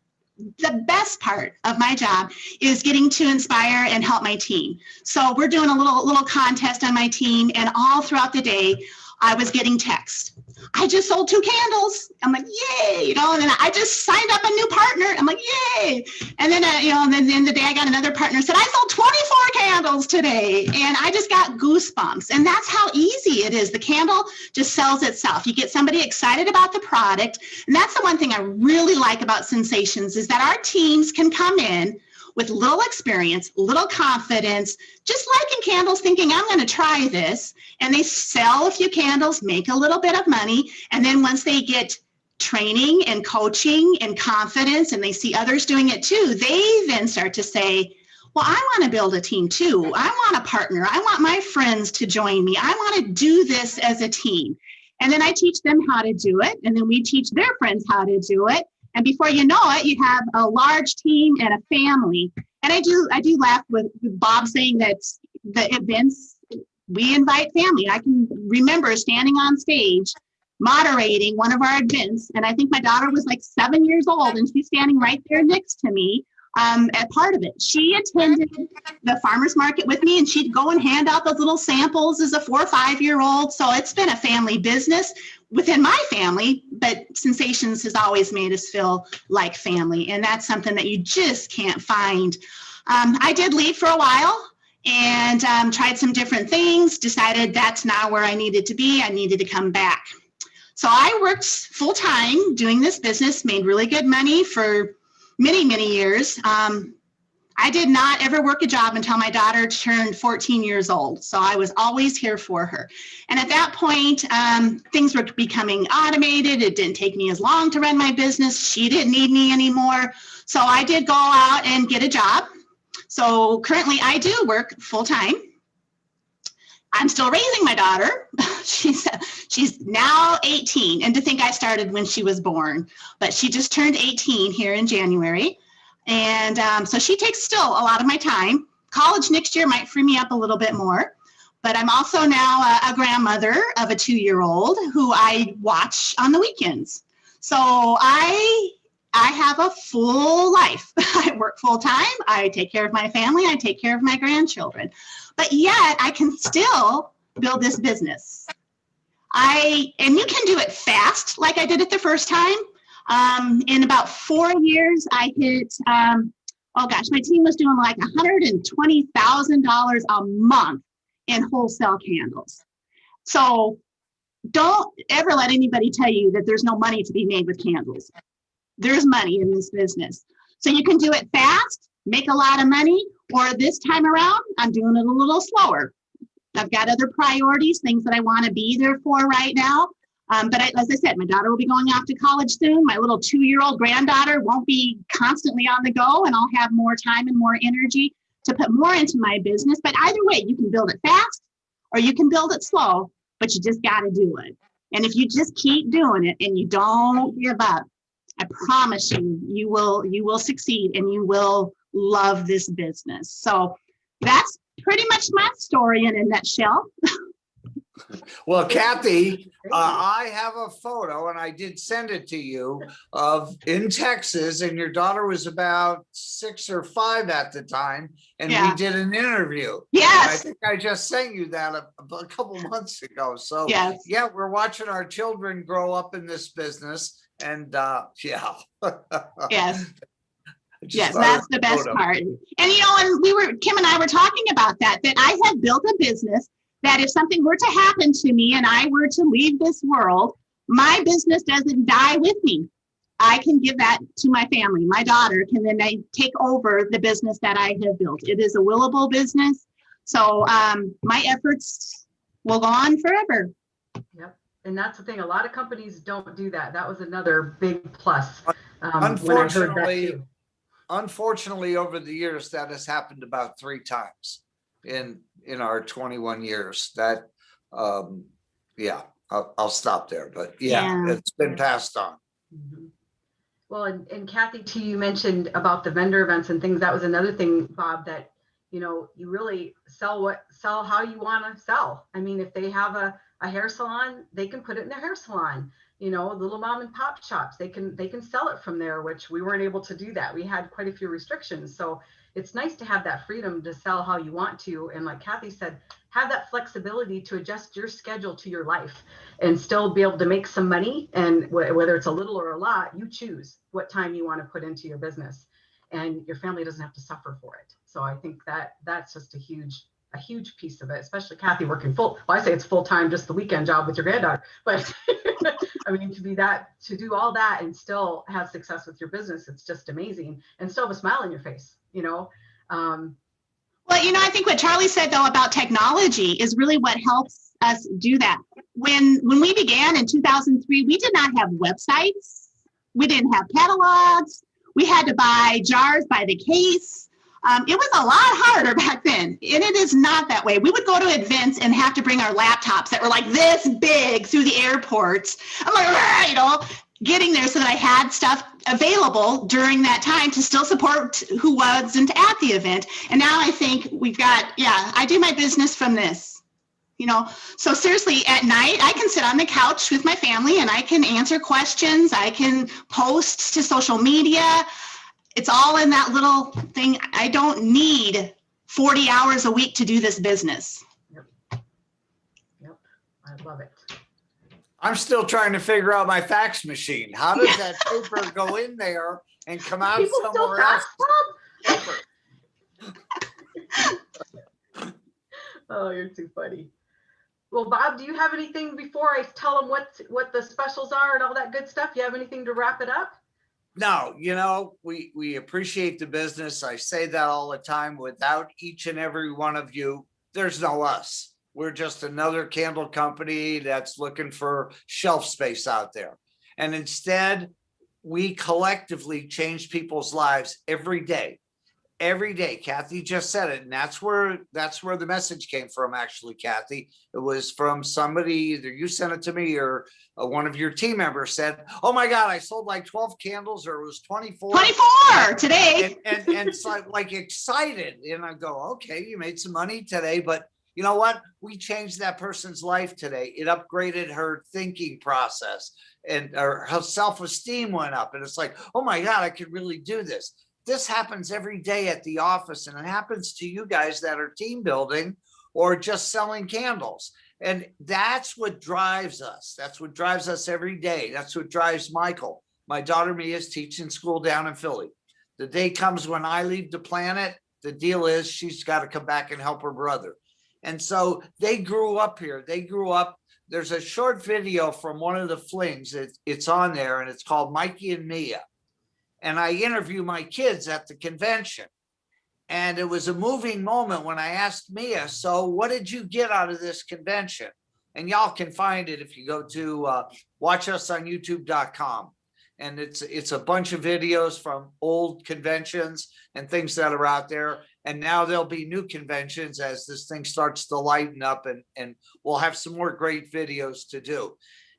Speaker 4: The best part of my job is getting to inspire and help my team. So we're doing a little contest on my team, and all throughout the day, I was getting texts. I just sold 2 candles. I'm like, yay, and then I just signed up a new partner. I'm like, yay. And then, and then at the end of the day, I got another partner said, I sold 24 candles today. And I just got goosebumps. And that's how easy it is. The candle just sells itself. You get somebody excited about the product. And that's the one thing I really like about Sensations, is that our teams can come in with little experience, little confidence, just liking candles, thinking, I'm going to try this. And they sell a few candles, make a little bit of money. And then once they get training and coaching and confidence, and they see others doing it too, they then start to say, well, I want to build a team too. I want a partner. I want my friends to join me. I want to do this as a team. And then I teach them how to do it. And then we teach their friends how to do it. And before you know it, you have a large team and a family. And I do laugh with Bob saying that the events, we invite family. I can remember standing on stage moderating one of our events. And I think my daughter was like 7 years old, and she's standing right there next to me at part of it. She attended the farmer's market with me, and she'd go and hand out those little samples as a 4 or 5 year old. So it's been a family business within my family, but Sensations has always made us feel like family. And that's something that you just can't find. I did leave for a while and tried some different things, decided that's not where I needed to be. I needed to come back. So I worked full time doing this business, made really good money for many, many years. I did not ever work a job until my daughter turned 14 years old. So I was always here for her. And at that point, things were becoming automated. It didn't take me as long to run my business. She didn't need me anymore. So I did go out and get a job. So currently I do work full time. I'm still raising my daughter. She's now 18. And to think I started when she was born, but she just turned 18 here in January. And so she takes still a lot of my time. College next year might free me up a little bit more. But I'm also now a grandmother of a 2-year-old who I watch on the weekends. So I have a full life. I work full time. I take care of my family. I take care of my grandchildren. but yet I can still build this business. And you can do it fast, like I did it the first time. In about 4 years, I hit, oh gosh, my team was doing like $120,000 a month in wholesale candles. So don't ever let anybody tell you that there's no money to be made with candles. There's money in this business. So you can do it fast, make a lot of money, or this time around, I'm doing it a little slower. I've got other priorities, things that I want to be there for right now. But as I said, my daughter will be going off to college soon. My little 2-year-old granddaughter won't be constantly on the go, and I'll have more time and more energy to put more into my business. But either way, you can build it fast or you can build it slow, but you just got to do it. And if you just keep doing it and you don't give up, I promise you, you will succeed and you will love this business. So that's pretty much my story in a nutshell.
Speaker 3: Well, Kathy, I have a photo, and I did send it to you, of in Texas, and your daughter was about 6 or 5 at the time, and
Speaker 4: Yeah.
Speaker 3: we did an interview.
Speaker 4: Yes.
Speaker 3: I think I just sent you that a couple months ago. So
Speaker 4: Yes.
Speaker 3: yeah, we're watching our children grow up in this business, and yeah.
Speaker 4: Yes.
Speaker 3: Just
Speaker 4: Yes,
Speaker 3: thought
Speaker 4: that's
Speaker 3: of
Speaker 4: the best
Speaker 3: photo.
Speaker 4: part. And and Kim and I were talking about that I have built a business that if something were to happen to me and I were to leave this world, my business doesn't die with me. I can give that to my family. My daughter can then take over the business that I have built. It is a willable business. So my efforts will go on forever.
Speaker 1: Yep. And that's the thing. A lot of companies don't do that. That was another big plus.
Speaker 3: Unfortunately, over the years, that has happened about 3 times in our 21 years. That, yeah, I'll stop there. But yeah, it's been passed on.
Speaker 1: Mm-hmm. Well, and Kathy, too, you mentioned about the vendor events and things. That was another thing, Bob, that, you really sell how you want to sell. I mean, if they have a hair salon, they can put it in their hair salon. Little mom and pop shops, they can sell it from there, which we weren't able to do that. We had quite a few restrictions. So it's nice to have that freedom to sell how you want to. And like Kathy said, have that flexibility to adjust your schedule to your life and still be able to make some money. And whether it's a little or a lot, you choose what time you want to put into your business, and your family doesn't have to suffer for it. So I think that's just a huge piece of it, especially Kathy working I say it's full-time, just the weekend job with your granddaughter, but I mean, to do all that and still have success with your business, it's just amazing, and still have a smile on your face, Well,
Speaker 4: I think what Charlie said though about technology is really what helps us do that. When we began in 2003, we did not have websites. We didn't have catalogs. We had to buy jars by the case. It was a lot harder back then, and it is not that way. We would go to events and have to bring our laptops that were like this big through the airports. I'm like, getting there so that I had stuff available during that time to still support who wasn't at the event. And now I think I do my business from this. So seriously, at night, I can sit on the couch with my family and I can answer questions. I can post to social media. It's all in that little thing. I don't need 40 hours a week to do this business.
Speaker 1: Yep. I love it.
Speaker 3: I'm still trying to figure out my fax machine. How does that paper go in there and come out somewhere else?
Speaker 1: Oh, you're too funny. Well, Bob, do you have anything before I tell them what the specials are and all that good stuff? You have anything to wrap it up?
Speaker 3: No, we appreciate the business. I say that all the time. Without each and every one of you, there's no us. We're just another candle company that's looking for shelf space out there. And instead, we collectively change people's lives every day. Every day. Kathy just said it. And that's where the message came from, actually, Kathy. It was from somebody, either you sent it to me or one of your team members said, oh my God, I sold like 12 candles, or it was 24.
Speaker 4: 24 today.
Speaker 3: And it's like excited. And I go, okay, you made some money today, but you know what? We changed that person's life today. It upgraded her thinking process, and her self-esteem went up. And it's like, oh my God, I could really do this. This happens every day at the office, and it happens to you guys that are team building or just selling candles. And that's what drives us. That's what drives us every day. That's what drives Michael. My daughter Mia is teaching school down in Philly. The day comes when I leave the planet, the deal is she's got to come back and help her brother. And so they grew up here. They grew up. There's a short video from one of the flings. It's on there, and it's called Mikey and Mia. And I interview my kids at the convention. And it was a moving moment when I asked Mia, so what did you get out of this convention? And y'all can find it if you go to watch us on youtube.com. And it's a bunch of videos from old conventions and things that are out there. And now there'll be new conventions as this thing starts to lighten up, and we'll have some more great videos to do.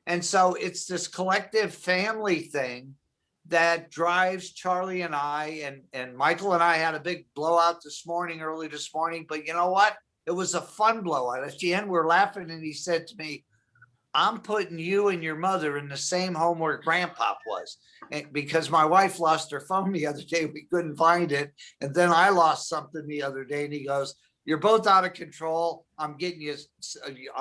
Speaker 3: And so it's this collective family thing that drives Charlie and I, and Michael and I had a big blowout early this morning, but you know what? It was a fun blowout. At the end, we're laughing, and he said to me, I'm putting you and your mother in the same home where Grandpop was. And because my wife lost her phone the other day, we couldn't find it. And then I lost something the other day, and he goes, you're both out of control. I'm getting you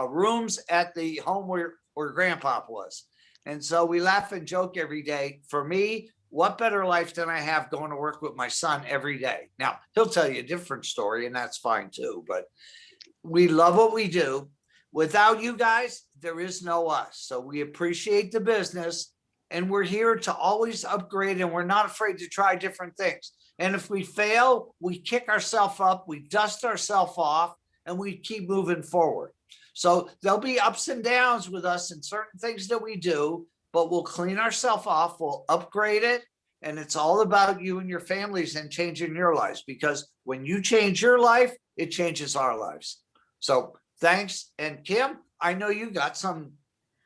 Speaker 3: rooms at the home where Grandpop was. And so we laugh and joke every day. For me, what better life than I have going to work with my son every day? Now, he'll tell you a different story, and that's fine too, but we love what we do. Without you guys, there is no us. So we appreciate the business, and we're here to always upgrade, and we're not afraid to try different things. And if we fail, we kick ourselves up, we dust ourselves off, and we keep moving forward. So there'll be ups and downs with us in certain things that we do, but we'll clean ourselves off, we'll upgrade it. And it's all about you and your families and changing your lives, because when you change your life, it changes our lives. So thanks. And Kim, I know you got some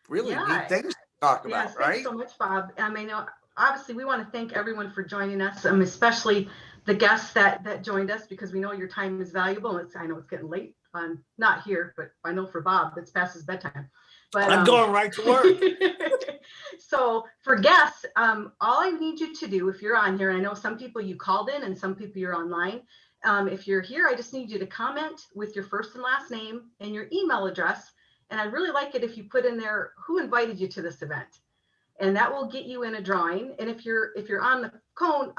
Speaker 3: really neat things to talk about,
Speaker 1: yes,
Speaker 3: right?
Speaker 1: Thanks so much, Bob. I mean, obviously we want to thank everyone for joining us, especially the guests that joined us, because we know your time is valuable. I know it's getting late. Not here, but I know for Bob, it's past his bedtime. But
Speaker 3: I'm going right to work.
Speaker 1: So for guests, all I need you to do, if you're on here, and I know some people you called in and some people you're online. If you're here, I just need you to comment with your first and last name and your email address. And I'd really like it if you put in there who invited you to this event, and that will get you in a drawing. And if you're on the phone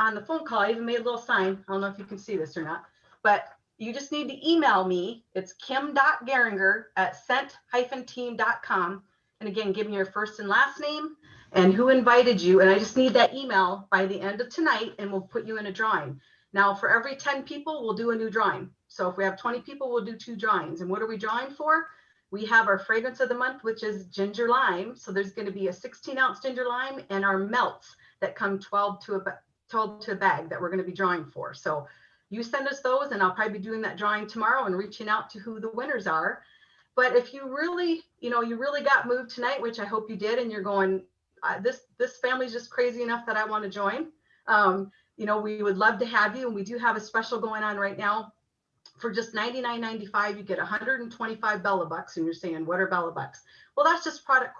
Speaker 1: call, I even made a little sign. I don't know if you can see this or not, but you just need to email me. It's kim.geringer@cent-team.com. And again, give me your first and last name and who invited you. And I just need that email by the end of tonight, and we'll put you in a drawing. Now, for every 10 people, we'll do a new drawing. So if we have 20 people, we'll do 2 drawings. And what are we drawing for? We have our fragrance of the month, which is ginger lime. So there's going to be a 16-ounce ginger lime, and our melts that come 12 to a bag that we're going to be drawing for. So you send us those, and I'll probably be doing that drawing tomorrow and reaching out to who the winners are. But if you really, you really got moved tonight, which I hope you did, and you're going, this family's just crazy enough that I want to join. We would love to have you, and we do have a special going on right now. For just $99.95, you get 125 Bella Bucks, and you're saying, what are Bella Bucks? Well, that's just product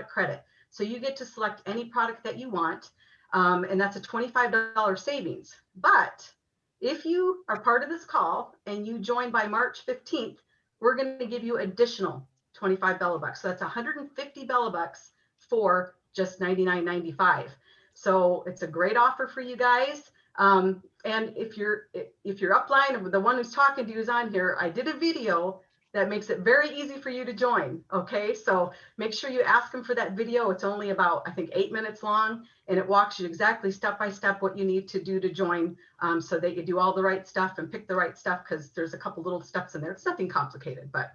Speaker 1: credit. So you get to select any product that you want, and that's a $25 savings. But if you are part of this call and you join by March 15th, we're going to give you additional 25 Bella Bucks. So that's 150 Bella Bucks for just $99.95. So it's a great offer for you guys. And if you're upline, the one who's talking to you is on here, I did a video that makes it very easy for you to join. Okay, so make sure you ask them for that video. It's only about, I think, 8 minutes long, and it walks you exactly step by step what you need to do to join, so that you do all the right stuff and pick the right stuff, because there's a couple little steps in there. It's nothing complicated, but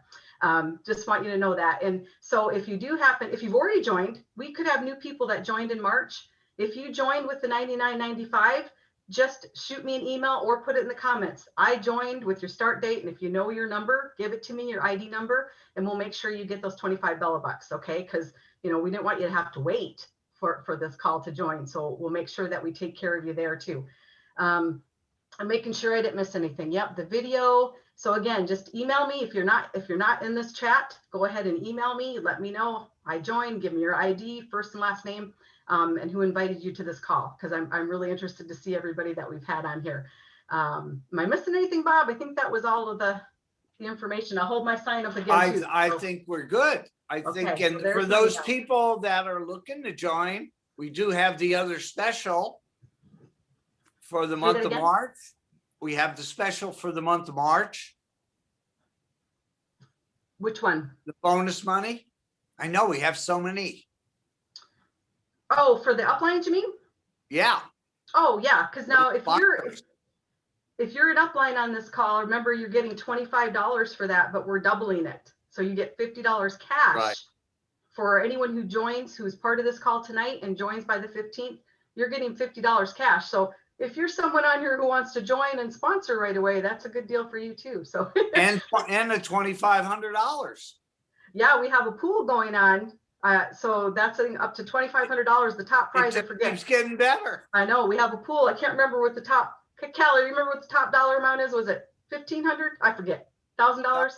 Speaker 1: just want you to know that. And so if you've already joined, we could have new people that joined in March. If you joined with the $99.95, just shoot me an email or put it in the comments. I joined with your start date, and if you know your number, give it to me, your ID number, and we'll make sure you get those 25 Bella Bucks, okay? Because we didn't want you to have to wait for this call to join, so we'll make sure that we take care of you there too. I'm making sure I didn't miss anything. Yep, the video. So again, just email me if you're not in this chat. Go ahead and email me. Let me know I joined. Give me your ID, first and last name. And who invited you to this call, because I'm really interested to see everybody that we've had on here. Am I missing anything, Bob? I think that was all of the the information. I'll hold my sign up again too.
Speaker 3: I
Speaker 1: so-
Speaker 3: think we're good. I
Speaker 1: Okay,
Speaker 3: think,
Speaker 1: so
Speaker 3: and
Speaker 1: there's
Speaker 3: for
Speaker 1: my
Speaker 3: those
Speaker 1: email.
Speaker 3: people that are looking to join, we do have the other special for the
Speaker 1: Say
Speaker 3: month
Speaker 1: that
Speaker 3: of
Speaker 1: again?
Speaker 3: March. We have the special for the month of March,
Speaker 1: Which one?
Speaker 3: the bonus money. I know we have so many.
Speaker 1: Oh, for the uplines, you mean?
Speaker 3: Yeah.
Speaker 1: Oh, yeah, because now if you're
Speaker 3: Sponsors.
Speaker 1: if you're an upline on this call, remember you're getting $25 for that, but we're doubling it. So you get $50 cash
Speaker 3: Right.
Speaker 1: for anyone who joins, who is part of this call tonight and joins by the 15th, you're getting $50 cash. So if you're someone on here who wants to join and sponsor right away, that's a good deal for you too. So
Speaker 3: and the $2,500.
Speaker 1: yeah, we have a pool going on. So that's up to $2,500. The top
Speaker 3: It
Speaker 1: prize, I
Speaker 3: just
Speaker 1: forget.
Speaker 3: keeps getting better.
Speaker 1: I know we have a pool. I can't remember what the top. Callie, remember what the top dollar amount is? Was it 1,500? I forget. $1,000.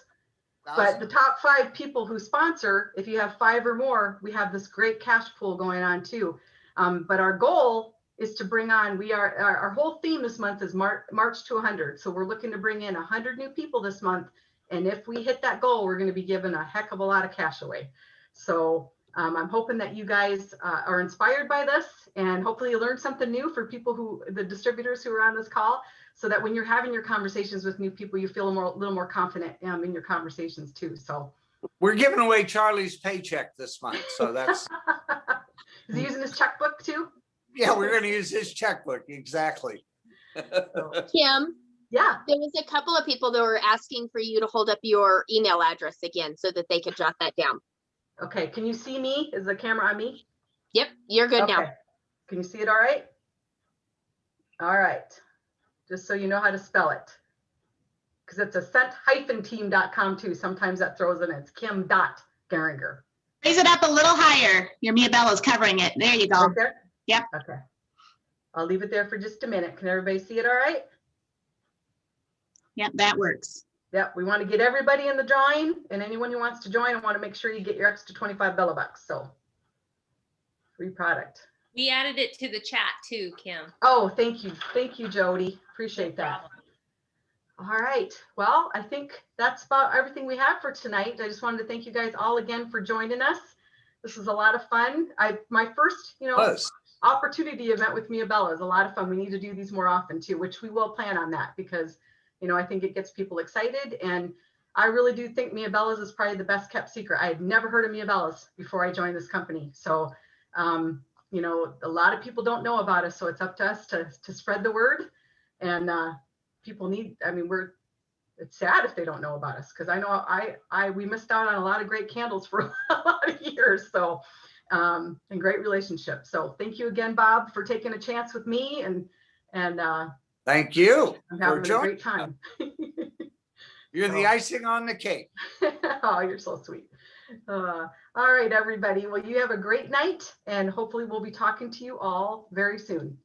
Speaker 1: But the top 5 people who sponsor, if you have 5 or more, we have this great cash pool going on too. But our goal is to bring on. Our whole theme this month is March to 100. So we're looking to bring in 100 new people this month. And if we hit that goal, we're going to be giving a heck of a lot of cash away. So I'm hoping that you guys are inspired by this, and hopefully you learned something new for people the distributors who are on this call, so that when you're having your conversations with new people, you feel a little more confident in your conversations too. So
Speaker 3: we're giving away Charlie's paycheck this month. So that's,
Speaker 1: is he using his checkbook too?
Speaker 3: yeah, we're going to use his checkbook. Exactly.
Speaker 2: Kim,
Speaker 1: Yeah.
Speaker 2: there was a couple of people that were asking for you to hold up your email address again so that they could jot that down.
Speaker 1: Okay. Can you see me? Is the camera on me?
Speaker 2: Yep, you're good now.
Speaker 1: Okay. Can you see it all right? All right. Just so you know how to spell it. Because it's a scent-team.com too. Sometimes that throws in. It's Kim.Geringer.
Speaker 4: Raise it up a little higher. Your Mia Bella's covering it. There you go.
Speaker 1: Right there?
Speaker 4: Yep.
Speaker 1: Okay. I'll leave it there for just a minute. Can everybody see it all right?
Speaker 4: Yep, that works.
Speaker 1: Yep, we want to get everybody in the drawing, and anyone who wants to join, I want to make sure you get your extra 25 Bella bucks. So free product.
Speaker 6: We added it to the chat too, Kim.
Speaker 1: Oh, thank you. Thank you, Jody. Appreciate
Speaker 6: No
Speaker 1: that.
Speaker 6: problem.
Speaker 1: All right. Well, I think that's about everything we have for tonight. I just wanted to thank you guys all again for joining us. This was a lot of fun. My first, opportunity event with Mia Bella is a lot of fun. We need to do these more often too, which we will plan on that, because I think it gets people excited, and I really do think Mia Bella's is probably the best kept secret. I had never heard of Mia Bella's before I joined this company. So, a lot of people don't know about us, so it's up to us to spread the word. And people it's sad if they don't know about us, because I know we missed out on a lot of great candles for a lot of years. So, and great relationships. So thank you again, Bob, for taking a chance with me, and
Speaker 3: Thank you
Speaker 1: I'm
Speaker 3: for
Speaker 1: having a
Speaker 3: joining.
Speaker 1: great time.
Speaker 3: You're the icing on the cake.
Speaker 1: Oh, you're so sweet. All right, everybody. Well, you have a great night, and hopefully we'll be talking to you all very soon.